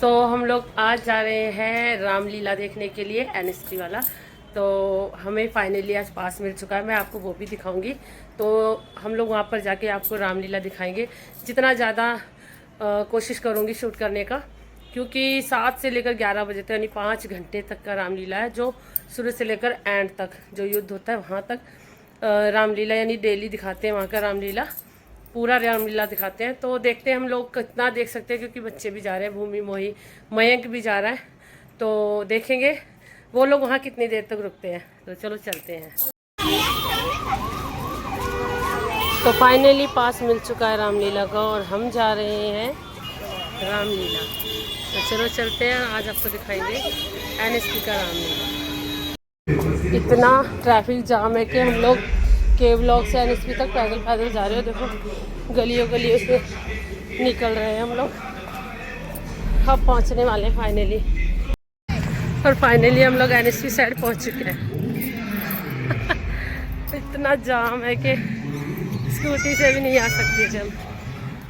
तो हम लोग आज जा रहे हैं रामलीला देखने के लिए, एनएसटी वाला। तो हमें फाइनली आज पास मिल चुका है, मैं आपको वो भी दिखाऊंगी। तो हम लोग वहाँ पर जाके आपको रामलीला दिखाएंगे। जितना ज़्यादा कोशिश करूँगी शूट करने का, क्योंकि 7 से लेकर 11 बजे तक यानी 5 घंटे तक का रामलीला है, जो शुरू से लेकर एंड तक जो युद्ध होता है वहाँ तक रामलीला यानी डेली दिखाते हैं वहाँ का रामलीला, पूरा रामलीला दिखाते हैं। तो देखते हैं हम लोग कितना देख सकते हैं, क्योंकि बच्चे भी जा रहे हैं, भूमि, मोही, मयंक भी जा रहा है। तो देखेंगे वो लोग वहाँ कितनी देर तक रुकते हैं। तो चलो चलते हैं। तो फाइनली पास मिल चुका है रामलीला का और हम जा रहे हैं रामलीला। तो चलो चलते हैं, आज आपको दिखाएंगे एनएसटी का रामलीला। इतना ट्रैफिक जाम है कि हम लोग के ब्लॉक से एनएसपी तक पैदल पैदल जा रहे हो। देखो गलियों गलियों से निकल रहे हैं हम लोग। अब पहुंचने वाले हैं फाइनली। और फाइनली हम लोग एनएसपी साइड पहुंच चुके हैं। इतना जाम है कि स्कूटी से भी नहीं आ सकती। जब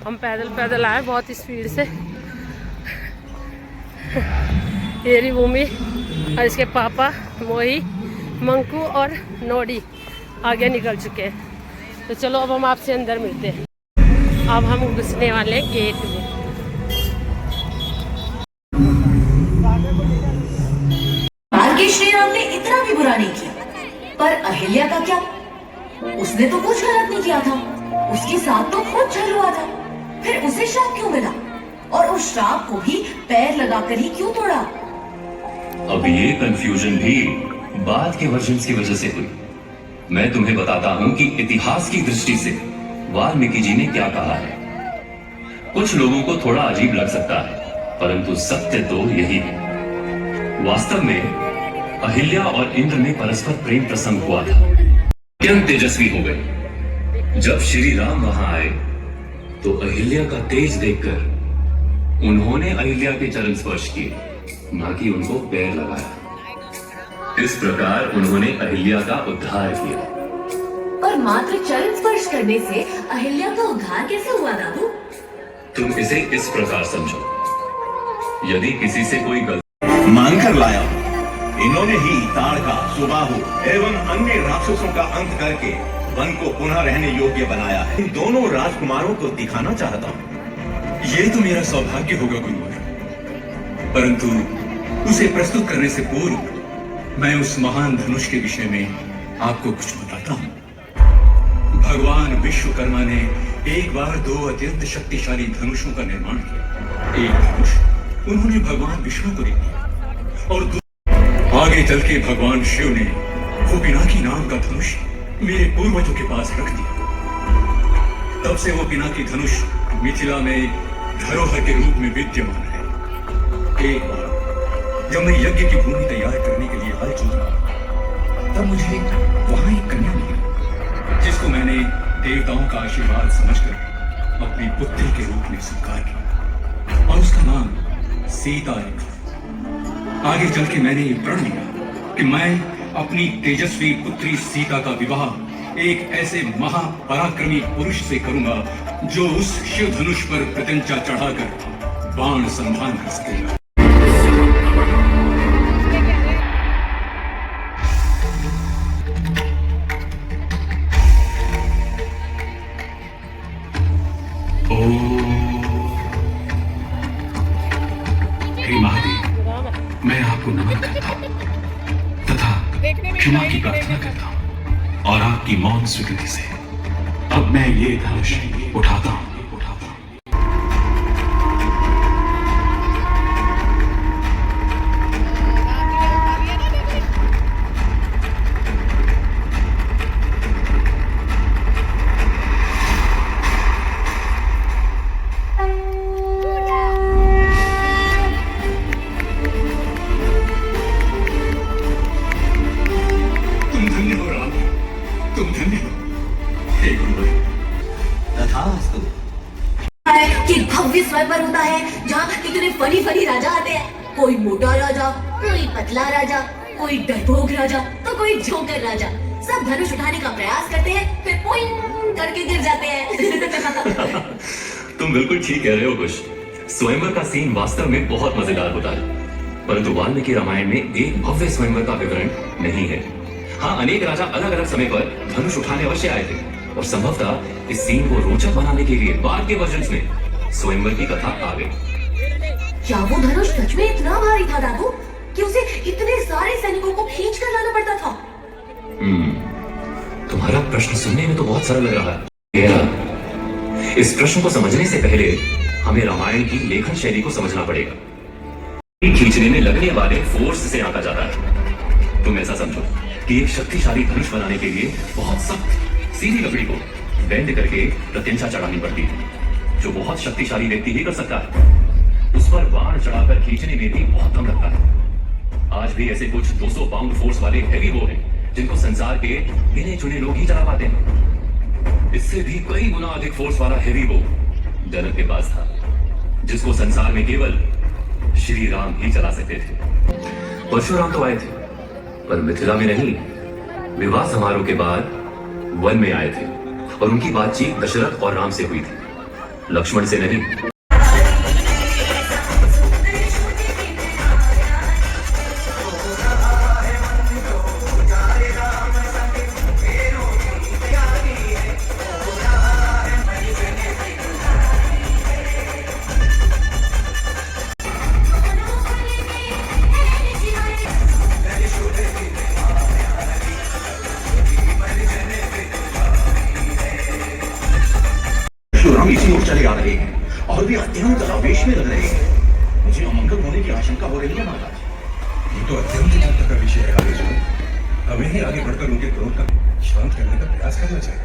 हम पैदल पैदल आए बहुत स्पीड से। ये भूमि और इसके पापा मोही, मंकू और नोडी आगे निकल चुके हैं। तो चलो अब हम आपसे अंदर मिलते हैं। अब हम घुसने वाले गेट में। बाकी श्री राम ने इतना भी बुरा नहीं किया, पर अहिल्या का क्या? उसने तो कुछ गलत नहीं किया था, उसके साथ तो खुद छल हुआ था। फिर उसे श्राप क्यों मिला? और उस श्राप को भी पैर लगाकर ही क्यों तोड़ा? अब ये कंफ्यूजन भी बाद के वर्जन्स की वजह से हुई। मैं तुम्हें बताता हूं कि इतिहास की दृष्टि से वाल्मीकि जी ने क्या कहा है। कुछ लोगों को थोड़ा अजीब लग सकता है, परंतु सत्य तो यही है। वास्तव में अहिल्या और इंद्र में परस्पर प्रेम प्रसंग हुआ था। अत्यंत तेजस्वी हो गए। जब श्री राम वहां आए तो अहिल्या का तेज देखकर उन्होंने अहिल्या के चरण स्पर्श किए, ना कि उनको पैर लगाया। इस प्रकार उन्होंने अहिल्या का उद्धार किया। पर मात्र चरण स्पर्श करने से अहिल्या का उद्धार कैसे हुआ दादू? तुम इसे इस प्रकार समझो, यदि किसी से कोई गलती मांगकर लाया हूं। इन्होंने ही ताड़का, सुबाहु एवं अन्य राक्षसों का अंत करके वन को पुनः रहने योग्य बनाया है। इन दोनों राजकुमारों को दिखाना चाहता हूँ। ये तो मेरा सौभाग्य होगा गुरुवर, परंतु उसे प्रस्तुत करने से पूर्व मैं उस महान धनुष के विषय में आपको कुछ बताता हूं। भगवान विश्वकर्मा ने एक बार 2 अत्यंत शक्तिशाली धनुषों का निर्माण किया। एक धनुष उन्होंने भगवान विष्णु को दे दिया और आगे चल के भगवान शिव ने वो पिनाकी नाम का धनुष मेरे पूर्वजों के पास रख दिया। तब से वो पिनाकी धनुष मिथिला में धरोहर के रूप में विद्यमान है। एक बार जब मैं यज्ञ की भूमि तैयार करने के लिए हल चल रहा था, तब मुझे वहां एक कन्या मिली, जिसको मैंने देवताओं का आशीर्वाद समझकर अपनी पुत्री के रूप में स्वीकार किया और उसका नाम सीता रखा। आगे चल के मैंने ये प्रण लिया कि मैं अपनी तेजस्वी पुत्री सीता का विवाह एक ऐसे महापराक्रमी पुरुष से करूंगा जो उस शिव धनुष पर प्रत्यंचा चढ़ाकर बाण संधान कर सकेगा। हे महादेव, मैं आपको नमन करता हूँ तथा क्षमा की प्रार्थना करता हूँ और आपकी मौन स्वीकृति से अब मैं ये धनुष उठाता हूँ। तुम धन्य हो हे गुरुवर। तथास्तु। कि भव्य स्वयंवर होता है जहाँ इतने फनी फनी राजा आते हैं। कोई मोटा राजा, कोई पतला राजा, कोई डरपोक राजा, तो कोई जोकर राजा। सब धनुष उठाने का प्रयास करते हैं, फिर पोइंग करके गिर जाते हैं। तुम बिल्कुल ठीक कह रहे हो कुश। स्वयंवर का सीन वास्तव में बहुत मजेदार होता है, परंतु वाल्मीकि रामायण में एक भव्य स्वयंवर का विवरण नहीं है। हाँ, अनेक राजा अलग अलग समय पर धनुष उठाने अवश्य आए थे और संभवतः इस सीन को रोचक बनाने के लिए बाद के वर्जन्स में स्वयंवर की कथा आ गई। क्या वो धनुष सच में इतना भारी था दादू कि उसे इतने सारे सैनिकों को खींच कर लाना पड़ता था? तुम्हारा प्रश्न सुनने में तो बहुत सरल लग रहा है। इस प्रश्न को समझने से पहले हमें रामायण की लेखन शैली को समझना पड़ेगा। खींचने में लगने वाले फोर्स से आंका जाता है। तुम ऐसा समझो कि एक शक्तिशाली धनुष बनाने के लिए बहुत सख्त सीधी लकड़ी को बेंड करके प्रत्यंचा चढ़ानी पड़ती है, जो बहुत शक्तिशाली व्यक्ति ही कर सकता है। उस पर बाण चढ़ाकर खींचने में भी बहुत दम लगता है। आज भी ऐसे कुछ 200 पाउंड फोर्स वाले हैवी बो हैं जिनको संसार के गिने चुने लोग ही चला पाते हैं। इससे भी कई गुना अधिक फोर्स वाला हैवी बो जनक के पास था, जिसको संसार में केवल श्री राम ही चला सकते थे। परशुराम तो आए थे, पर मिथिला में नहीं, विवाह समारोह के बाद वन में आए थे और उनकी बातचीत दशरथ और राम से हुई थी, लक्ष्मण से नहीं। परशुराम इसी ओर चले आ रहे हैं और भी अत्यंत आवेश में लग रहे हैं। मुझे अमंगल होने की आशंका हो रही है महाराज। ये तो अत्यंत चिंता का विषय है आदेश। हमें ही आगे बढ़कर उनके क्रोध का शांत करने का प्रयास करना चाहिए।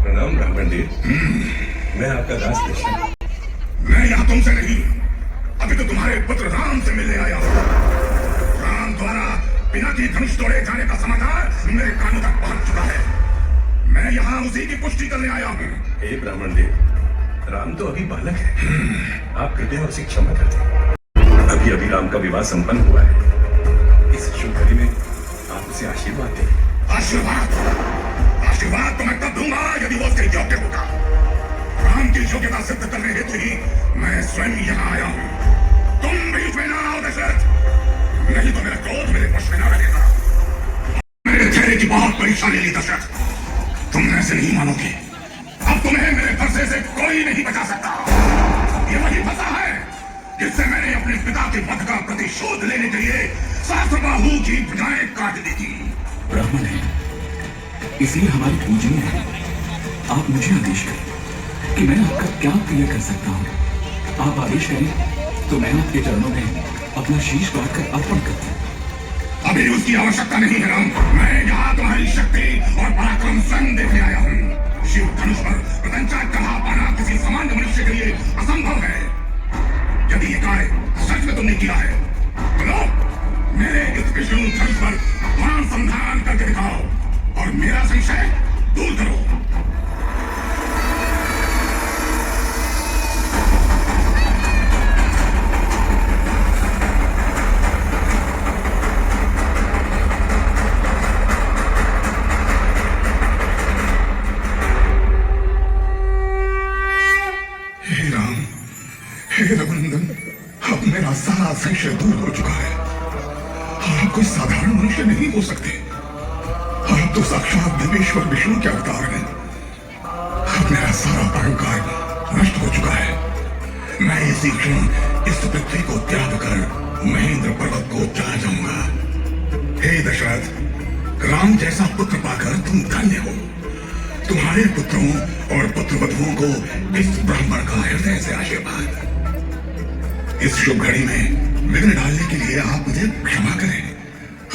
प्रणाम ब्राह्मण देव। मैं आपका दास कृष्ण। मैं यहाँ तुमसे नहीं, अभी तो तुम्हारे पुत्र राम से मिलने आया हूँ। राम द्वारा बिना की धनुष तोड़े जाने का समाचार मेरे कानों तक पहुंच चुका है। मैं यहाँ उसी की पुष्टि करने आया हूँ। हे ब्राह्मण देव, राम तो अभी बालक है, आप कृपया उसे क्षमा कर दें। अभी अभी राम का विवाह संपन्न हुआ है। इस शुभ घड़ी में आप उसे आशीर्वाद दें। आशीर्वाद? आशीर्वाद तो मैं तब दूंगा यदि वो उसके योग्य होगा। राम की योग्यता सिद्ध करने हेतु ही मैं स्वयं यहाँ आया हूँ। तुम बीच में ना आओ दशरथ, नहीं तो मेरा क्रोध मेरे वश में ना रहेगा। मेरे चेहरे की बहुत परेशानी ली दशरथ, तुम ऐसे नहीं मानोगे। अब तुम्हें मेरे फंसे से कोई नहीं बचा सकता। ये वही फंसा है जिससे मैंने अपने पिता के वध का प्रतिशोध लेने के लिए सहस्त्रबाहु की भुजाएं काट दी थी। ब्राह्मण है, इसलिए हमारी पूजनीय है। आप मुझे आदेश करें कि मैं आपका क्या प्रिय कर सकता हूँ। आप आदेश करें तो मैं आपके चरणों में अपना शीश काटकर अर्पण करता हूँ। अभी उसकी आवश्यकता नहीं है राम। मैं यहाँ तुम्हारी शक्ति और पराक्रम स्वयं देखने आया हूँ। शिव धनुष पर प्रत्यंचा चढ़ा पाना किसी सामान्य मनुष्य के लिए असंभव है। यदि ये कार्य सच में तुमने किया है तो लो, मेरे इस विष्णु धनुष पर बाण संधान करके दिखाओ और मेरा संशय दूर करो। हे राम, हे रघुनंदन, अब मेरा सारा संशय दूर हो चुका है। आप कोई साधारण मनुष्य नहीं हो सकते। आप तो साक्षात देवेश्वर विष्णु के अवतार हैं। अब मेरा सारा अहंकार नष्ट हो चुका है। मैं इसी क्षण इस पृथ्वी को त्याग कर महेंद्र पर्वत को चला जाऊंगा। हे दशरथ, राम जैसा पुत्र पाकर तुम धन्य हो। तुम्हारे पुत्रों और पुत्रवधुओं को इस ब्राह्मण का हृदय से आशीर्वाद। इस शुभ घड़ी में विघ्न डालने के लिए आप मुझे क्षमा करें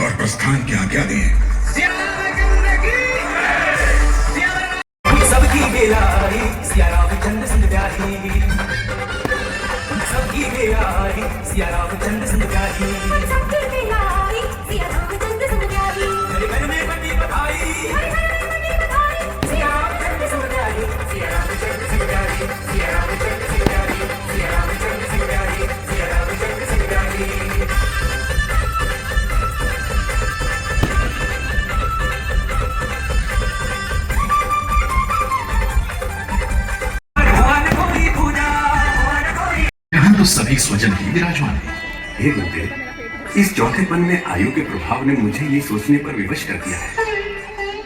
और प्रस्थान की आज्ञा दें। सबकी बेलाई सिया रामचंद्र सिंह प्यारी, सबकी बेलाई सिया रामचंद्र सिंह प्यारी, सबकी बेलाई सिया रामचंद्र सिंह प्यारी, मेरे घर में बड़ी बधाई, सिया रामचंद्र सिंह प्यारी, सिया रामचंद्र सिंह प्यारी, सिया रामचंद्र सिंह प्यारी, सिया रामचंद्र सिंह प्यारी, सिया रामचंद्र सिंह प्यारी। तो सभी स्वजन ही विराजमान है। हे गुरुदेव, इस चौथेपन में आयु के प्रभाव ने मुझे ये सोचने पर विवश कर दिया है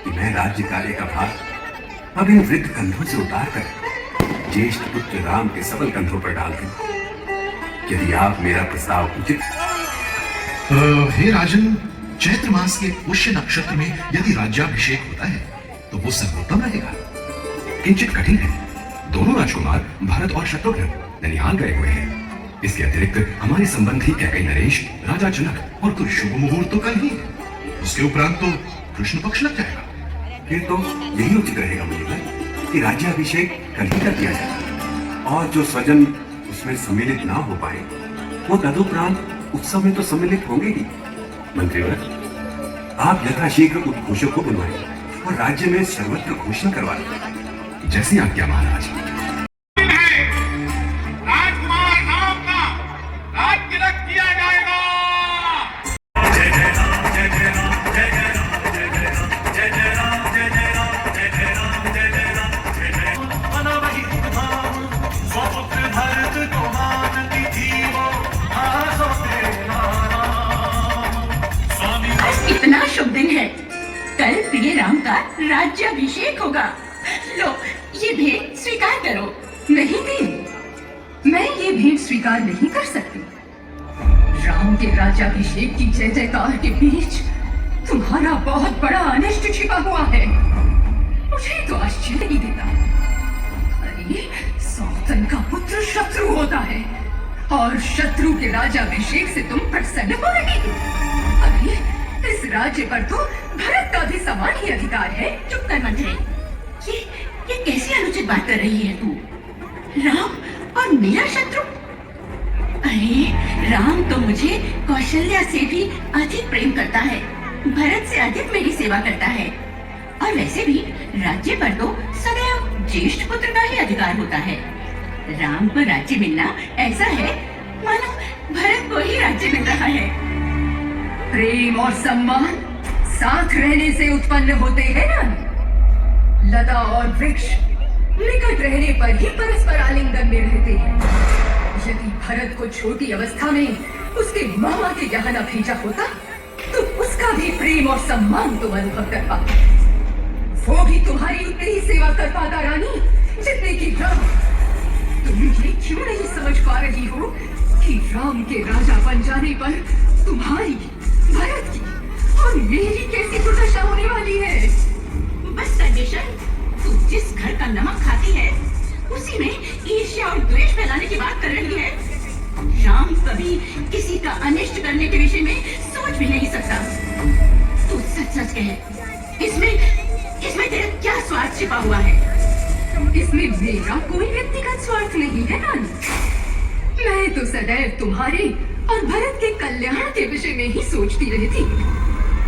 कि मैं राज्य कार्य का भार अब इन वृद्ध कंधों से उतार कर ज्येष्ठ पुत्र राम के सबल कंधों पर डाल दूं। यदि आप मेरा प्रस्ताव उचित। हे राजन, चैत्र मास के पुष्य नक्षत्र में यदि राज्याभिषेक होता है तो वो सर्वोत्तम रहेगा। किंचित कठिन है। दोनों राजकुमार भरत और शत्रुघ्न ननिहाल गए हुए हैं। इसके अतिरिक्त हमारे संबंधी कैकेयी नरेश, राजा जनक और कुछ शुभ मुहूर्त तो कल ही है। उसके उपरांत तो कृष्ण पक्ष लग जाएगा। फिर तो यही उचित रहेगा मुनिवर कि राज्याभिषेक कल ही कर दिया जाए, और जो स्वजन उसमें सम्मिलित ना हो पाए वो तदुपरांत उत्सव में तो सम्मिलित होंगे ही। मंत्रीवर, आप यथाशीघ्र उद्घोषक को बुलवाएं और राज्य में सर्वत्र घोषणा करवा दें। जैसी आज्ञा महाराज। राजकुमार राम का राज तिलक किया जाएगा। इतना शुभ दिन है, कल प्रिय राम का राज्याभिषेक होगा। लो, ये भेंट स्वीकार करो। नहीं देवी, मैं ये भेंट स्वीकार नहीं कर सकती। राम के राज्याभिषेक की जय जयकार के बीच तुम्हारा बहुत बड़ा अनिष्ट छिपा हुआ है। मुझे तो आश्चर्य ही देता। अरे, सौतन का पुत्र शत्रु होता है और शत्रु के राज्याभिषेक से तुम प्रसन्न हो रही हो। अरे, इस राज्य पर तो भरत का भी समान ही अधिकार है। चुप कर मंत्री, ये कैसी अनुचित बात कर रही है तू? राम और मेरा शत्रु? अरे, राम तो मुझे कौशल्या से भी अधिक प्रेम करता है, भरत से अधिक मेरी सेवा करता है, और वैसे भी राज्य पर तो सदैव ज्येष्ठ पुत्र का ही अधिकार होता है। राम को राज्य मिलना ऐसा है मानो भरत को ही राज्य मिल रहा है। प्रेम और सम्मान साथ रहने से उत्पन्न होते हैं ना। लता और वृक्ष निकट रहने पर ही परस्पर आलिंगन में रहते हैं। यदि भरत को छोटी अवस्था में उसके मामा के यहाँ न भेजा होता तो उसका भी प्रेम और सम्मान तुम अनुभव कर पाते। वो भी तुम्हारी उतनी ही सेवा कर पाता रानी जितने की राम। तुम ये क्यों नहीं समझ पा रही हो कि राम के राजा बन जाने पर तुम्हारी, भरत की और मेरी कैसी दुर्दशा होने वाली है? बस सर्वेशन, तू जिस घर का नमक खाती है उसी में ईर्ष्या और द्वेष फैलाने की बात कर रही है। राम कभी किसी का अनिष्ट करने के विषय में सोच भी नहीं सकता। तू सच सच कह, इसमें तेरा क्या स्वार्थ छिपा हुआ है? इसमें मेरा कोई व्यक्तिगत स्वार्थ नहीं है नानी। मैं तो सदैव तुम्हारे और भरत के कल्याण के विषय में ही सोचती रही थी।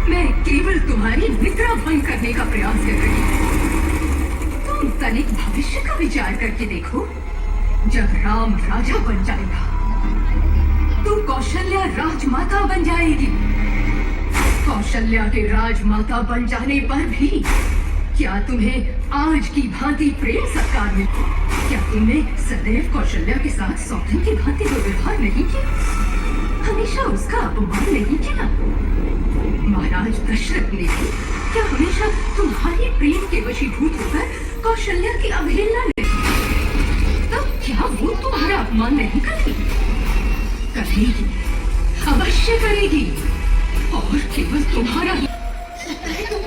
मैं केवल तुम्हारी मित्रा भंग करने का प्रयास कर रही हूँ। तुम तनिक भविष्य का विचार करके देखो। जब राम राजा बन जाएगा तो कौशल्या राजमाता बन जाएगी। कौशल्या के राजमाता बन जाने पर भी क्या तुम्हें आज की भांति प्रेम सत्कार में, क्या तुमने सदैव कौशल्या के साथ सौतन की भांति व्यवहार नहीं किया? हमेशा उसका अपमान नहीं किया? महाराज दशरथ ने भी क्या हमेशा तुम्हारे प्रेम के वशीभूत होकर कौशल्या की अवहेलना नहीं? तब क्या वो तुम्हारा अपमान नहीं करेगी? करेगी, अवश्य करेगी, और केवल तुम्हारा ही। लगता है तुम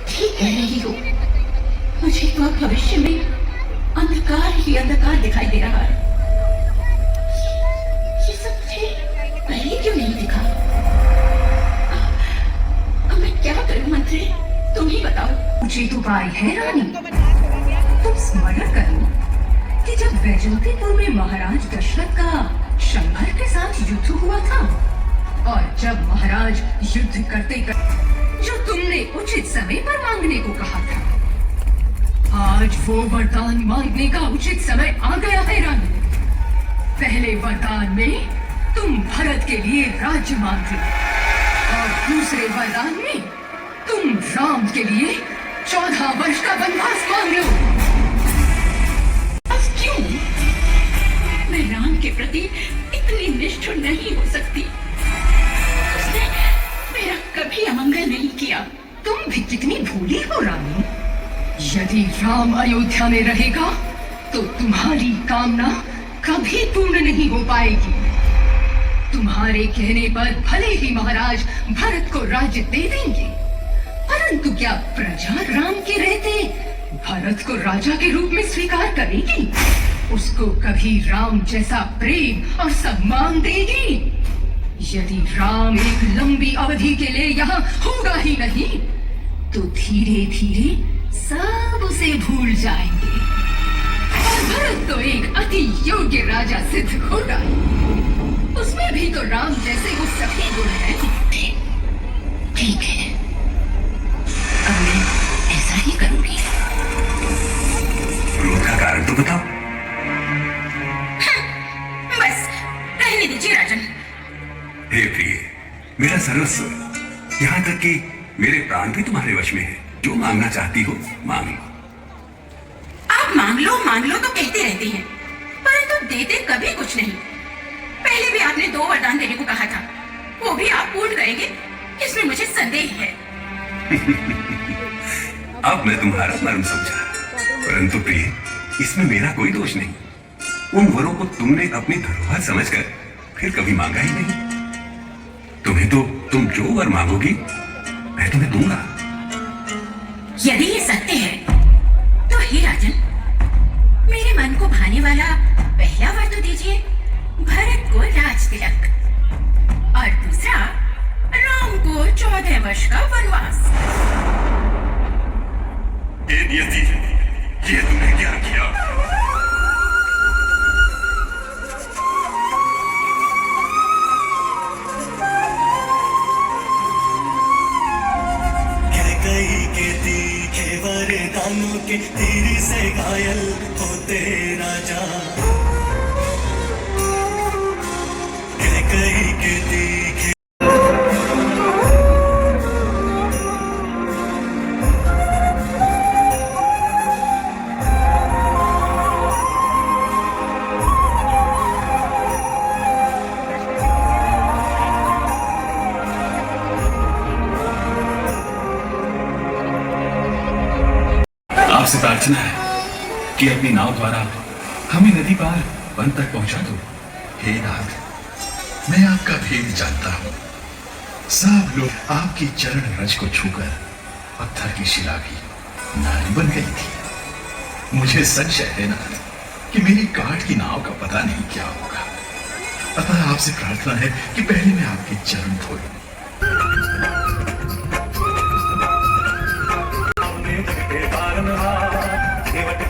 ठीक कह रही हो। मुझे तो अब भविष्य में अंधकार ही अंधकार दिखाई दे रहा है। ये सब मुझे पहले क्यों नहीं दिखा? अब मैं क्या करूं मंत्री, तुम ही बताओ। उचित उपाय है रानी। तुम स्मरण करो कि जब वैजंतीपुर में महाराज दशरथ का शंकर के साथ युद्ध हुआ था, और जब महाराज युद्ध करते जो तुमने उचित समय पर मांगने को कहा था, आज वो वरदान मांगने का उचित समय आ गया है रानी। पहले वरदान में तुम भरत के लिए राज्य मांग लो, और दूसरे वरदान में तुम राम के लिए 14 वर्ष का वनवास मांग लो। अब क्यों? मैं राम के प्रति इतनी निष्ठुर नहीं हो सकती। उसने मेरा कभी अमंगल नहीं किया। तुम भी कितनी भोली हो रानी। यदि राम अयोध्या में रहेगा तो तुम्हारी कामना कभी पूर्ण नहीं हो पाएगी। तुम्हारे कहने पर भले ही महाराज भरत को राज्य दे देंगे, परंतु क्या प्रजा राम के रहते भरत को राजा के रूप में स्वीकार करेगी? उसको कभी राम जैसा प्रेम और सम्मान देगी? यदि राम एक लंबी अवधि के लिए यहाँ होगा ही नहीं, तो धीरे धीरे सब उसे भूल जाएंगे और भरत तो एक अति योग्य राजा सिद्ध होगा। उसमें भी तो राम जैसे वो सभी गुण हैं। ठीक है, अब मैं ऐसा ही करूंगी। क्रोध का कारण तो बताओ। बस रहने दीजिए राजन। हे प्रिय, मेरा सर्वस्व, यहाँ तक कि मेरे प्राण भी तुम्हारे वश में है। जो मांगना चाहती हो मांग लो। आप मांग लो तो कहते रहते हैं, परंतु देते कभी कुछ नहीं। पहले भी आपने 2 वरदान देने को कहा था, वो भी आप पूर्ण करेंगे, इसमें मुझे संदेह है। अब मैं तुम्हारा मर्म समझा, परंतु प्रिय, इसमें मेरा कोई दोष नहीं। उन वरों को तुमने अपनी धरोहर समझकर फिर कभी मांगा ही नहीं। तुम्हें तो तुम जो वर मांगोगी मैं तुम्हें दूंगा। यदि ये सत्य है तो हे राजन, मेरे मन को भाने वाला पहला वर तो दीजिए, भरत को राज तिलक, और दूसरा राम को 14 वर्ष का वनवास। ये नियति, ये तुमने क्या किया? वरदानों के तीर से घायल होते राजा, कहीं के तीखे आपसे प्रार्थना है कि अपनी नाव द्वारा हमें नदी पार वन तक पहुंचा दो। हे नाथ, मैं आपका भेद जानता हूं। सब लोग आपकी चरण रज को छूकर पत्थर की शिला भी नारी बन गई थी। मुझे संशय है नाथ कि मेरी काठ की नाव का पता नहीं क्या होगा। अतः आपसे प्रार्थना है कि पहले मैं आपके चरण धो लूं।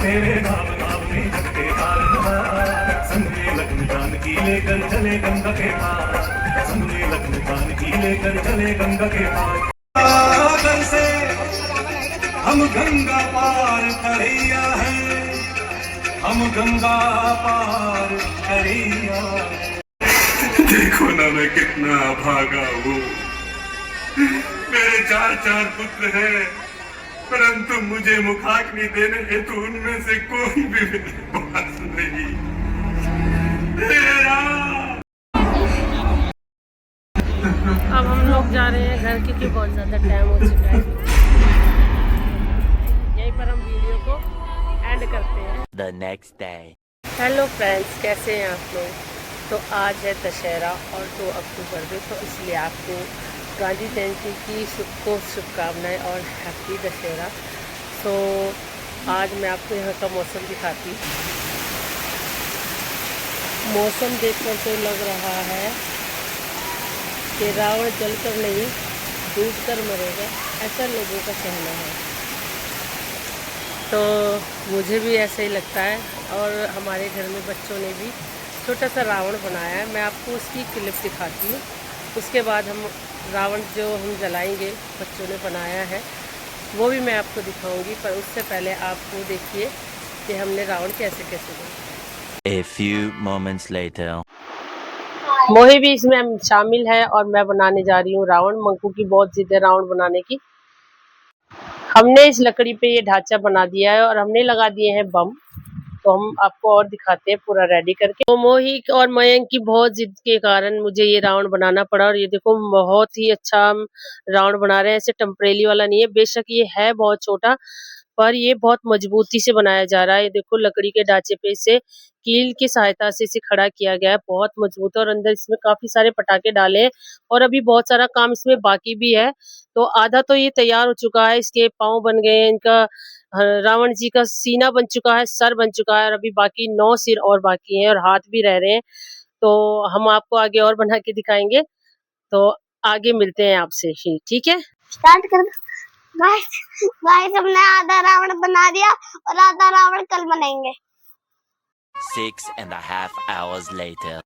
तेरे नाम नाम में जगते संगे लग्न जानकी लेकर चले गंगा के पार, संगे लग्न जानकी लेकर चले गंगा के पार। सागर से हम गंगा पार करिया है, हम गंगा पार करिया। देखो ना मैं कितना भागा हूँ। मेरे 4 पुत्र हैं, परंतु मुझे मुखाग्नि देने हेतु उनमें से कोई भी मेरे पास नहीं। अब हम लोग जा रहे हैं घर, क्योंकि बहुत ज़्यादा टाइम हो चुका है। यहीं पर हम वीडियो को एंड करते हैं। The next day. Hello friends, कैसे हैं आप लोग? तो आज है दशहरा और 2 अक्टूबर में, तो इसलिए आपको गांधी जयंती की शुभकामनाएं और हैप्पी दशहरा। तो आज मैं आपको यहाँ का मौसम दिखाती हूँ। मौसम देखकर तो लग रहा है कि रावण जलकर नहीं डूबकर मरेगा, ऐसा लोगों का कहना है। तो मुझे भी ऐसा ही लगता है, और हमारे घर में बच्चों ने भी छोटा सा रावण बनाया है। मैं आपको उसकी क्लिप दिखाती हूँ। उसके बाद हम रावण जो हम जलाएंगे, बच्चों ने बनाया है, वो भी मैं आपको दिखाऊंगी। पर उससे पहले आपको देखिए कि हमने रावण कैसे कैसे बनाया। A few moments later. मोही भी इसमें शामिल है और मैं बनाने जा रही हूँ रावण। मंकू की बहुत जिद है रावण बनाने की। हमने इस लकड़ी पे ये ढांचा बना दिया है और हमने लगा दिए हैं बम। तो हम आपको और दिखाते हैं पूरा रेडी करके। तो मोहित और मयंक की बहुत जिद के कारण मुझे ये रावण बनाना पड़ा, और ये देखो बहुत ही अच्छा हम रावण बना रहे हैं। ऐसे टेम्परेरी वाला नहीं है, बेशक ये है बहुत छोटा, पर ये बहुत मजबूती से बनाया जा रहा है। ये देखो लकड़ी के ढांचे पे इसे कील की सहायता से इसे खड़ा किया गया है, बहुत मजबूत है। और अंदर इसमें काफी सारे पटाखे डाले हैं, और अभी बहुत सारा काम इसमें बाकी भी है। तो आधा तो ये तैयार हो चुका है, इसके पाँव बन गए हैं, इनका रावण जी का सीना बन चुका है, सर बन चुका है, और अभी बाकी 9 सिर और बाकी हैं, और हाथ भी रह रहे हैं। तो हम आपको आगे और बना के दिखाएंगे, तो आगे मिलते हैं आपसे, ठीक है। स्टार्ट कर गाइस हमने आधा रावण बना दिया और आधा रावण कल बनाएंगे। 6.5 hours later.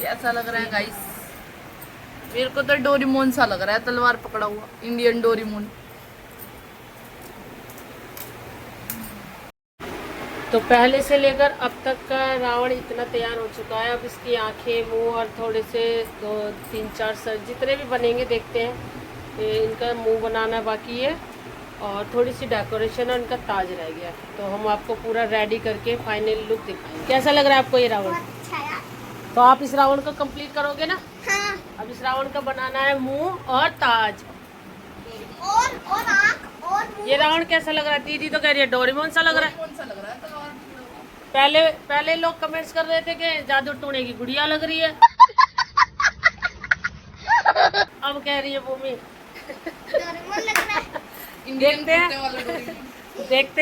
ऐसा लग रहा है गाइस, मेरे को तो डोरेमोन सा लग रहा है, तलवार पकड़ा हुआ इंडियन डोरेमोन। तो पहले से लेकर अब तक का रावण इतना तैयार हो चुका है। अब इसकी आंखें, मुंह और थोड़े से 2, 3, 4 सर जितने भी बनेंगे देखते हैं। इनका मुंह बनाना बाकी है, और थोड़ी सी डेकोरेशन और इनका ताज रह गया। तो हम आपको पूरा रेडी करके फाइनल लुक दिखाएंगे। कैसा लग रहा है आपको ये रावण? तो आप इस रावण को कंप्लीट करोगे ना? हाँ। अब इस रावण का बनाना है मुंह और ताज और आँख और मुंह। ये रावण कैसा लग रहा है? दीदी तो कह रही है डोरेमोन सा लग रहा है। पहले लोग कमेंट्स कर रहे थे कि जादू टूने की गुड़िया लग रही है। अब कह रही है भूमि देखते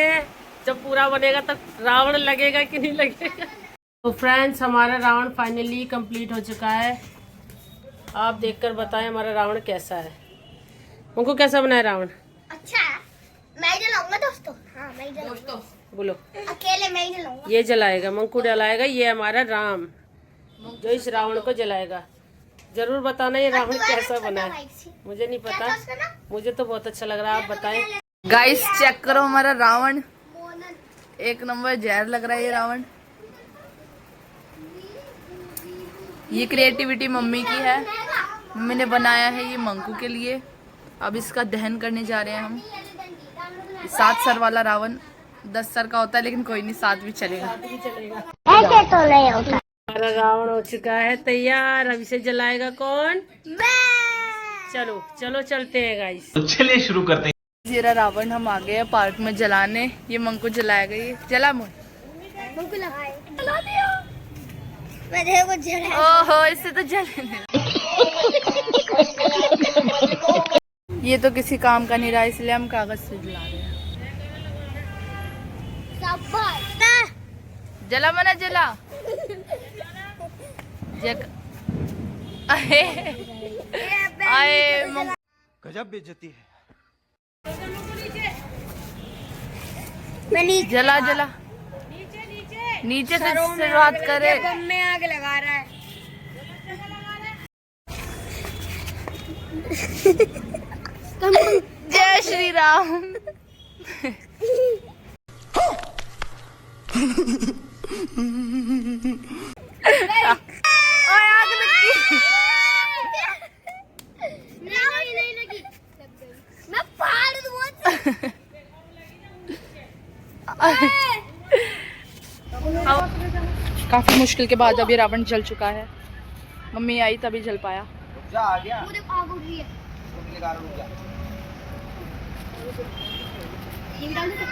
हैं जब पूरा बनेगा तब रावण लगेगा कि नहीं लगेगा। तो फ्रेंड्स, हमारा रावण फाइनली कंप्लीट हो चुका है। आप देखकर बताएं हमारा रावण कैसा है। उनको कैसा बनाया रावण? अच्छा है, मैं जलाऊंगा दोस्तों। हाँ मैं जलाऊंगा। बोलो। अकेले मैं ही जलाऊंगा। ये जलाएगा, मंकू जलाएगा। ये हमारा राम जो इस रावण को जलाएगा। जरूर बताना ये रावण कैसा बना है। मुझे नहीं पता, मुझे तो बहुत अच्छा लग रहा है। आप बताएं। गाइस चेक करो हमारा रावण, एक नंबर जहर लग रहा है ये रावण। ये क्रिएटिविटी मम्मी की है, मम्मी ने बनाया है ये मंकू के लिए। अब इसका दहन करने जा रहे हैं हम। 7 सर वाला रावण 10 सर का होता है, लेकिन कोई नहीं, 7 भी चलेगा। ऐसे तो नहीं होता। हमारा रावण हो चुका है तैयार। अब इसे जलाएगा कौन? चलो चलो चलते हैं गाइस। तो चलिए शुरू करते हैं। जीरा रावण हम आ गए हैं पार्क में जलाने। ये मंकू जलाएगा। ये जला मुझे ओहो, इससे तो जलने। ये तो किसी काम का नहीं रहा, इसलिए हम कागज से जला रहे हैं। जला मना जला। आए गजब बेइज्जती है। जला जला नीचे से शुरुआत करे। में आग लगा रहा है। जय श्री राम। आग लगी। नहीं लगी, मैं फाड़ दूंगा। काफी मुश्किल के बाद अभी रावण जल चुका है। मम्मी आई तभी जल पाया। आ गया। पूरे आग उड़ रही है। ये डाल दे।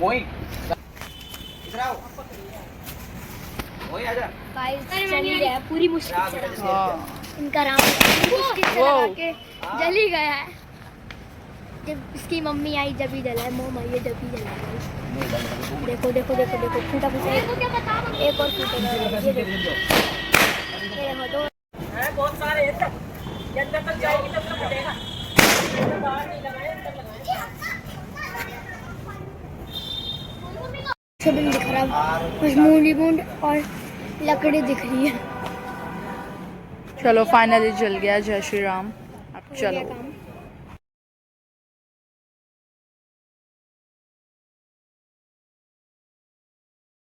मोई इधर आओ। मोई आजा। गाइस चली गया पूरी मुश्किल से। इनका रावण मुश्किल से लगा के जल ही गया है। जब इसकी मम्मी आई जब ही जला है, मोम आई है जब ही जला है। देखो देखो देखो देखो फूटा फूटा एक और फूटेगा। ये देखो है बहुत सारे हैं, अंदर तक जाएगी तब तक फटेगा। बाहर नहीं लगाए, अंदर लगाए। दिख रहा, कुछ मूली बूंद और लकड़ी दिख रही है। चलो फाइनली जल गया। जय श्री राम। अब चलो।